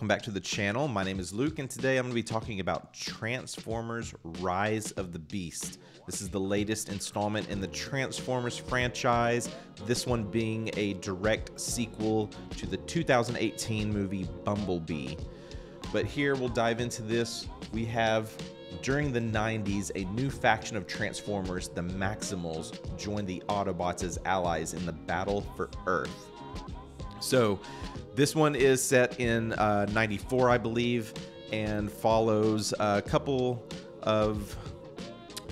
welcome back to the channel. My name is Luke, and today I'm going to be talking about Transformers Rise of the Beast. This is the latest installment in the Transformers franchise, this one being a direct sequel to the 2018 movie Bumblebee. But here we'll dive into this. We have, during the 90s, a new faction of Transformers, the Maximals, joined the Autobots as allies in the battle for Earth. So this one is set in 94, I believe, and follows a couple of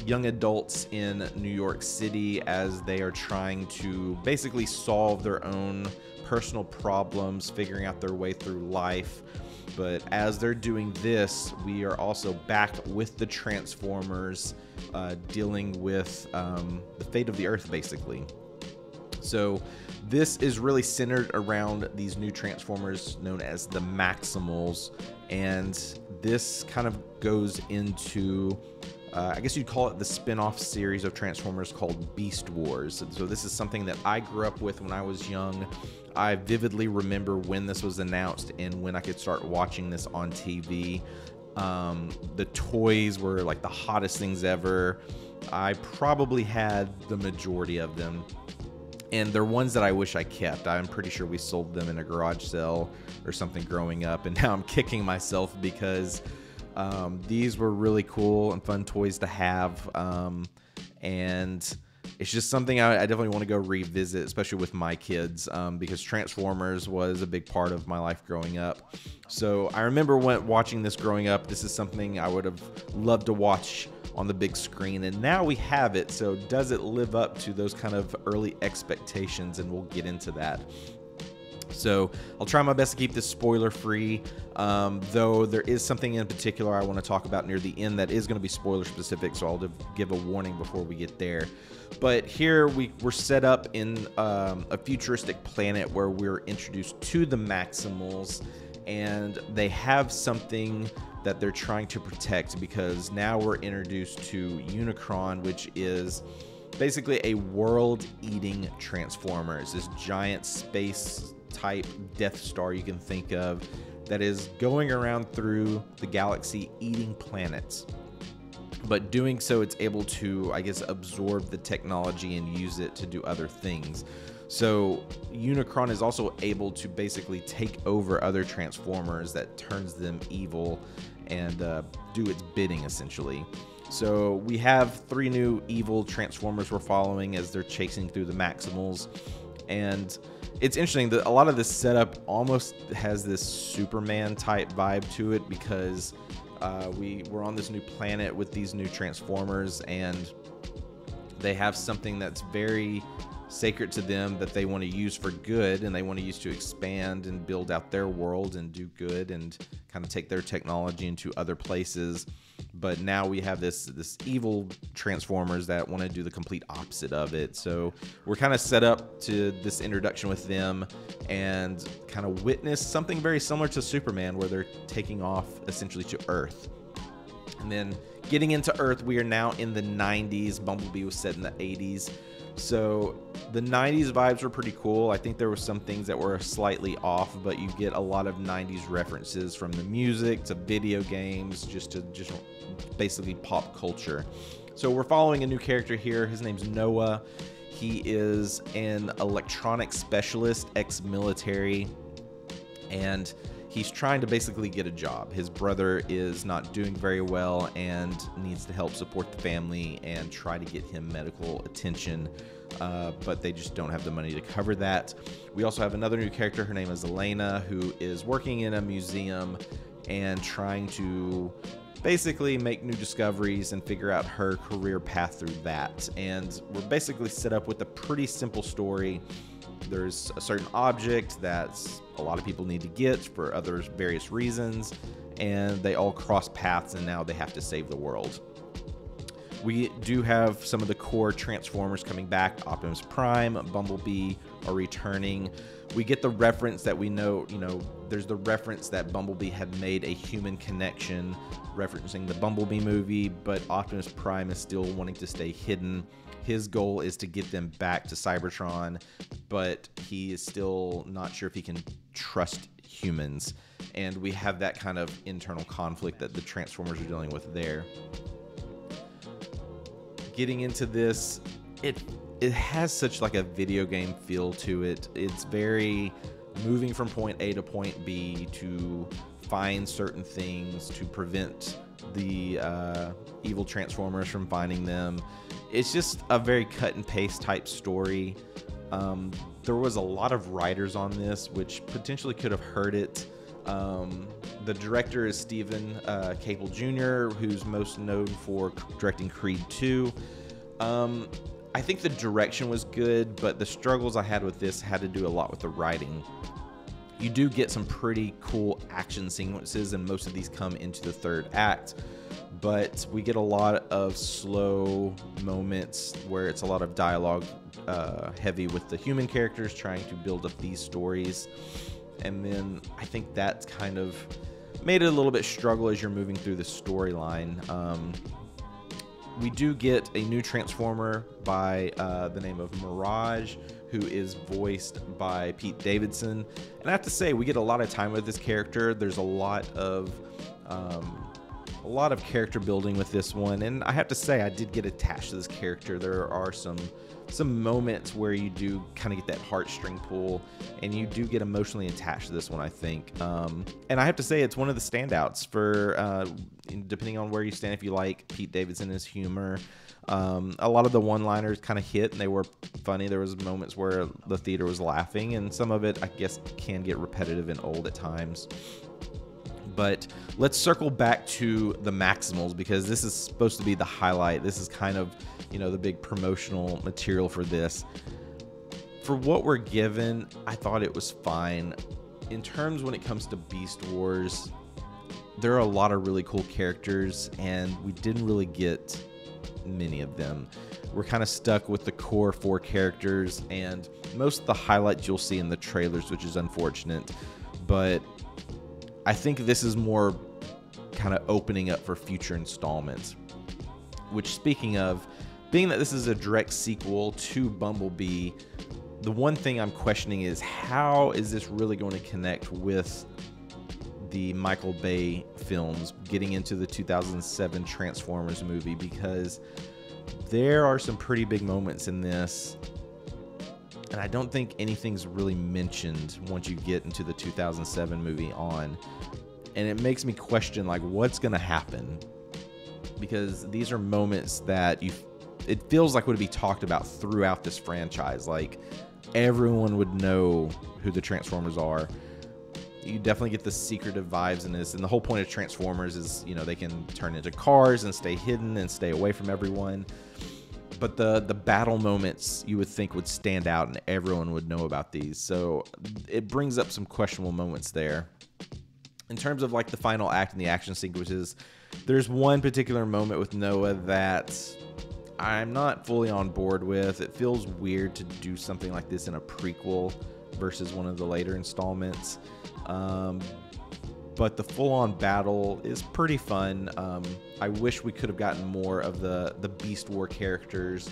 young adults in New York City as they are trying to basically solve their own personal problems, figuring out their way through life. But as they're doing this, we are also back with the Transformers, dealing with the fate of the Earth, basically. So this is really centered around these new Transformers known as the Maximals, and this kind of goes into I guess you'd call it the spin-off series of Transformers called Beast Wars. And so this is something that I grew up with when I was young. I vividly remember when this was announced and when I could start watching this on TV. The toys were like the hottest things ever. I probably had the majority of them. And they're ones that I wish I kept. I'm pretty sure we sold them in a garage sale or something growing up, and now I'm kicking myself because these were really cool and fun toys to have, and it's just something I definitely want to go revisit, especially with my kids, because Transformers was a big part of my life growing up. So I remember watching this growing up. This is something I would have loved to watch on the big screen, and now we have it. So does it live up to those kind of early expectations? And we'll get into that. So I'll try my best to keep this spoiler free, though there is something in particular I want to talk about near the end that is going to be spoiler specific, so I'll give a warning before we get there. But here we're set up in a futuristic planet where we're introduced to the Maximals, and they have something that they're trying to protect, because now we're introduced to Unicron, which is basically a world-eating Transformer. It's this giant space type Death Star you can think of that is going around through the galaxy eating planets. But doing so, it's able to, I guess, absorb the technology and use it to do other things. So Unicron is also able to basically take over other Transformers that turns them evil and do its bidding, essentially. So we have 3 new evil Transformers we're following as they're chasing through the Maximals. And it's interesting that a lot of this setup almost has this Superman type vibe to it, because we're on this new planet with these new Transformers, and they have something that's very sacred to them that they want to use for good, and they want to use to expand and build out their world and do good and kind of take their technology into other places. But now we have this evil Transformers that want to do the complete opposite of it. So we're kind of set up to this introduction with them and kind of witness something very similar to Superman, where they're taking off essentially to Earth. And then getting into Earth, we are now in the 90s. Bumblebee was set in the 80s. So the 90s vibes were pretty cool. I think there were some things that were slightly off, but you get a lot of 90s references, from the music to video games, just basically pop culture. So we're following a new character here. His name's Noah. He is an electronics specialist, ex-military, and he's trying to basically get a job. His brother is not doing very well and needs to help support the family and try to get him medical attention, but they just don't have the money to cover that. We also have another new character. Her name is Elena, who is working in a museum and trying to basically make new discoveries and figure out her career path through that. And we're basically set up with a pretty simple story. There's a certain object that a lot of people need to get for various reasons, and they all cross paths, and now they have to save the world. We do have some of the core Transformers coming back. Optimus Prime, Bumblebee are returning. We get the reference that we know, there's the reference that Bumblebee had made a human connection, referencing the Bumblebee movie, but Optimus Prime is still wanting to stay hidden. His goal is to get them back to Cybertron, but he is still not sure if he can trust humans, and we have that kind of internal conflict that the Transformers are dealing with there. Getting into this, it has such like a video game feel to it. It's very moving from point A to point B to find certain things to prevent the evil Transformers from finding them. It's just a very cut and paste type story. There was a lot of writers on this, which potentially could have hurt it. The director is Stephen Caple Jr., who's most known for directing Creed 2. I think the direction was good, but the struggles I had with this had to do a lot with the writing. You do get some pretty cool action sequences, and most of these come into the third act, but we get a lot of slow moments where it's a lot of dialogue heavy with the human characters trying to build up these stories. And then I think that's kind of made it a little bit struggle as you're moving through the storyline. We do get a new Transformer by the name of Mirage, who is voiced by Pete Davidson. And I have to say, we get a lot of time with this character. There's a lot of character building with this one, and I have to say, I did get attached to this character. There are some moments where you do kind of get that heartstring pull, and you do get emotionally attached to this one, I think. And I have to say, it's one of the standouts for depending on where you stand. If you like Pete Davidson's humor, a lot of the one-liners kind of hit, and they were funny. There was moments where the theater was laughing, and some of it, I guess, can get repetitive and old at times. But let's circle back to the Maximals, because this is supposed to be the highlight. This is kind of, the big promotional material for this. For what we're given, I thought it was fine. In terms when it comes to Beast Wars, there are a lot of really cool characters, and we didn't really get many of them. We're kind of stuck with the core 4 characters, and most of the highlights you'll see in the trailers, which is unfortunate. But I think this is more kind of opening up for future installments. Which, speaking of, being that this is a direct sequel to Bumblebee, the one thing I'm questioning is, how is this really going to connect with the Michael Bay films getting into the 2007 Transformers movie? Because there are some pretty big moments in this, and I don't think anything's really mentioned once you get into the 2007 movie on. And it makes me question, like, what's going to happen? Because these are moments that it feels like would be talked about throughout this franchise. Like, everyone would know who the Transformers are. You definitely get the secretive vibes in this. And the whole point of Transformers is, they can turn into cars and stay hidden and stay away from everyone. But the battle moments you would think would stand out, and everyone would know about these. So it brings up some questionable moments there. In terms of like the final act and the action sequences, there's one particular moment with Noah that I'm not fully on board with. It feels weird to do something like this in a prequel versus one of the later installments. But the full-on battle is pretty fun. I wish we could have gotten more of the Beast War characters.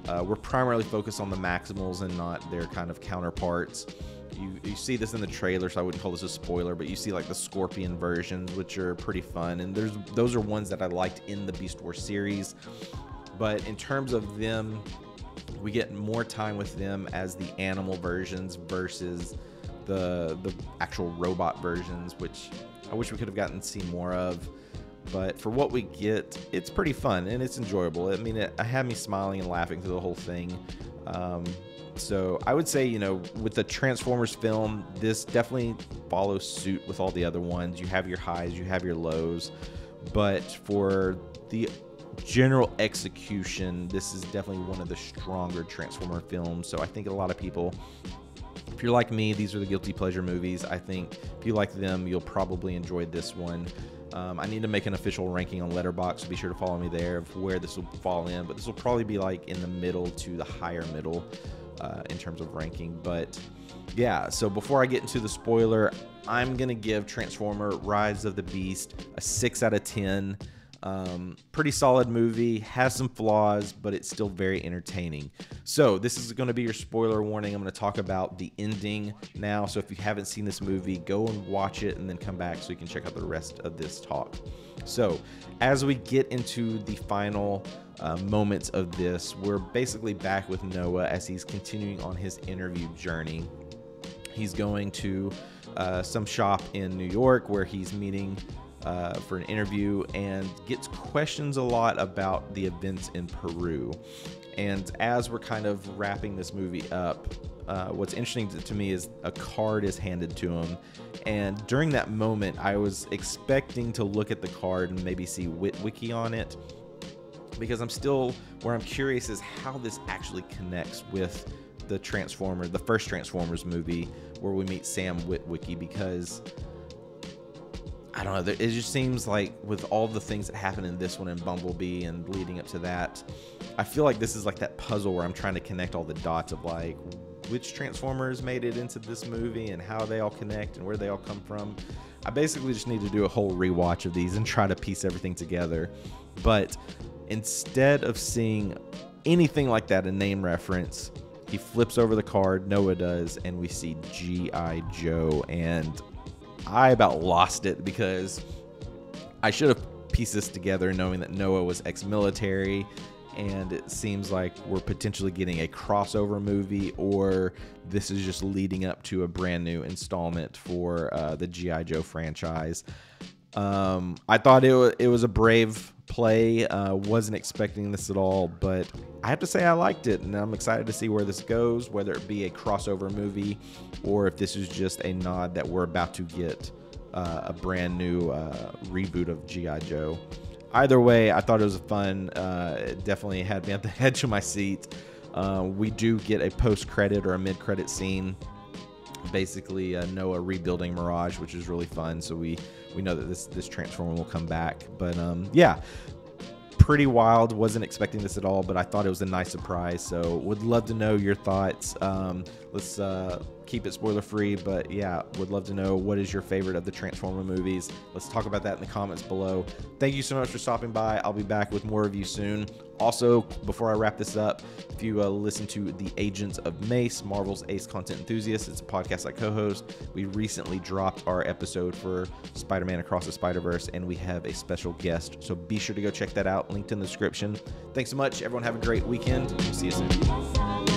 We're primarily focused on the Maximals and not their kind of counterparts. You see this in the trailer, so I wouldn't call this a spoiler, but you see like the Scorpion versions, which are pretty fun, and those are ones that I liked in the Beast War series. But in terms of them, we get more time with them as the animal versions versus the actual robot versions, which I wish we could have gotten to see more of. But for what we get, it's pretty fun and it's enjoyable. I mean, it had me smiling and laughing through the whole thing. So I would say, with the Transformers film, this definitely follows suit with all the other ones. You have your highs, you have your lows, but for the general execution, this is definitely one of the stronger Transformer films. So I think a lot of people, if you're like me, these are the guilty pleasure movies. I think if you like them, you'll probably enjoy this one. I need to make an official ranking on Letterboxd, so be sure to follow me there of where this will fall in. But this will probably be like in the middle to the higher middle in terms of ranking. But yeah, so before I get into the spoiler, I'm going to give Transformer Rise of the Beast a 6 out of 10. Pretty solid movie, has some flaws, but it's still very entertaining. So this is going to be your spoiler warning. I'm going to talk about the ending now. So if you haven't seen this movie, go and watch it and then come back so you can check out the rest of this talk. So as we get into the final moments of this, we're basically back with Noah as he's continuing on his interview journey. He's going to some shop in New York where he's meeting for an interview and gets questions a lot about the events in Peru. And as we're kind of wrapping this movie up, what's interesting to me is a card is handed to him. And during that moment, I was expecting to look at the card and maybe see Witwiki on it, because where I'm curious is how this actually connects with the first Transformers movie where we meet Sam Witwicky, because I don't know, it just seems like with all the things that happen in this one and Bumblebee and leading up to that, I feel like this is like that puzzle where I'm trying to connect all the dots of like which Transformers made it into this movie and how they all connect and where they all come from. I basically just need to do a whole rewatch of these and try to piece everything together. But instead of seeing anything like that, a name reference, he flips over the card, Noah does, and we see G.I. Joe, and I about lost it because I should have pieced this together knowing that Noah was ex-military, and it seems like we're potentially getting a crossover movie, or this is just leading up to a brand new installment for the G.I. Joe franchise. I thought it was a brave play. Wasn't expecting this at all, but I have to say I liked it, and I'm excited to see where this goes, whether it be a crossover movie or if this is just a nod that we're about to get a brand new reboot of G.I. Joe. Either way, I thought it was fun. It definitely had me at the edge of my seat. We do get a post-credit or a mid-credit scene, basically Noah rebuilding Mirage, which is really fun. So we know that this Transformer will come back. But yeah, pretty wild. Wasn't expecting this at all, but I thought it was a nice surprise. So would love to know your thoughts. Let's keep it spoiler free, but yeah, would love to know what is your favorite of the Transformer movies. Let's talk about that in the comments below. Thank you so much for stopping by. I'll be back with more reviews soon. Also, before I wrap this up, if you listen to the Agents of M.A.C.E, Marvel's Ace Content Enthusiast, it's a podcast I co-host. We recently dropped our episode for Spider-Man Across the Spider-Verse, and we have a special guest, so be sure to go check that out, linked in the description. Thanks so much. Everyone have a great weekend. We'll see you soon.